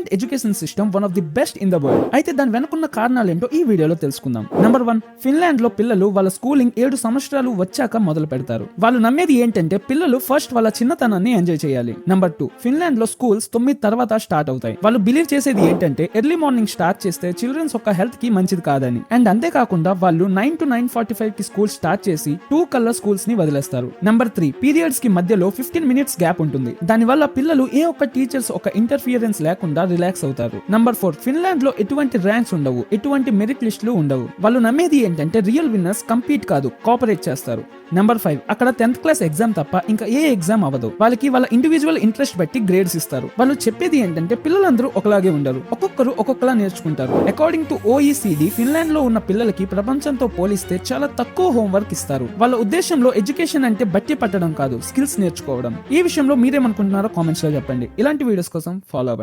Finland education system one of the best in the world. అయితే దాని వెనుకున్న కారణాలేంటో ఈ వీడియోలో తెలుసుకుందాం. నంబర్ 1, ఫిన్లాండ్ లో పిల్లలు వాళ్ళ స్కూలింగ్ 7 సంవత్సరాలు వచ్చాక మొదలు పెడతారు. వాళ్ళు నమ్మేది ఏంటంటే పిల్లలు ఫస్ట్ వాళ్ళ చిన్నతనాన్ని ఎంజాయ్ చేయాలి. నంబర్ 2, ఫిన్లాండ్ లో స్కూల్స్ 9 తర్వాత స్టార్ట్ అవుతాయి. వాళ్ళు బిలీవ్ చేసేది ఏంటంటే ఎర్లీ మార్నింగ్ స్టార్ట్ చేస్తే చిల్డ్రన్స్ యొక్క హెల్త్ కి మంచిది కాదని. అండ్ అంతేకాకుండా వాళ్ళు 9 to 9:45 కి స్కూల్ స్టార్ట్ చేసి 2 కలర్ స్కూల్స్ ని వదిలేస్తారు. నంబర్ 3, పీరియడ్స్ కి మధ్యలో 15 minutes గ్యాప్ ఉంటుంది. దాని వల్ల పిల్లలు ఏ ఒక్క టీచర్స్ ఒక ఇంటర్ఫియరెన్స్ లేకుండా రిలాక్స్ అవుతారు. నంబర్ 4, ఫిన్లాండ్ లో ఎటువంటి ర్యాంక్స్ ఉండవు, ఎటువంటి మెరిట్ లిస్టులు ఉండవు. వాళ్ళు నమ్మేది ఏంటంటే రియల్ విన్నర్స్ కంపీట్ కాదు, కోఆపరేట్ చేస్తారు. నంబర్ 5, అక్కడ 10th క్లాస్ ఎగ్జామ్ తప్ప ఇంకా ఏ ఎగ్జామ్ అవ్వదు. వాళ్ళకి వాళ్ళ ఇండివిజువల్ ఇంట్రెస్ట్ బట్టి గ్రేడ్స్ ఇస్తారు. వాళ్ళు చెప్పేది ఏంటంటే పిల్లలందరూ ఒకలాగే ఉండరు, ఒక్కొక్కరు ఒక్కొక్కలా నేర్చుకుంటారు. అకార్డింగ్ టు OECD, ఫిన్లాండ్ లో ఉన్న పిల్లలకి ప్రపంచంతో పోలిస్తే చాలా తక్కువ హోంవర్క్ ఇస్తారు. వాళ్ళ ఉద్దేశంలో ఎడ్యుకేషన్ అంటే బట్టి పట్టడం కాదు, స్కిల్స్ నేర్చుకోవడం. ఈ విషయంలో మీరేమనుకుంటున్నారో కామెంట్స్ లో చెప్పండి. ఇలాంటి వీడియోస్ కోసం ఫాలో అవ్వండి.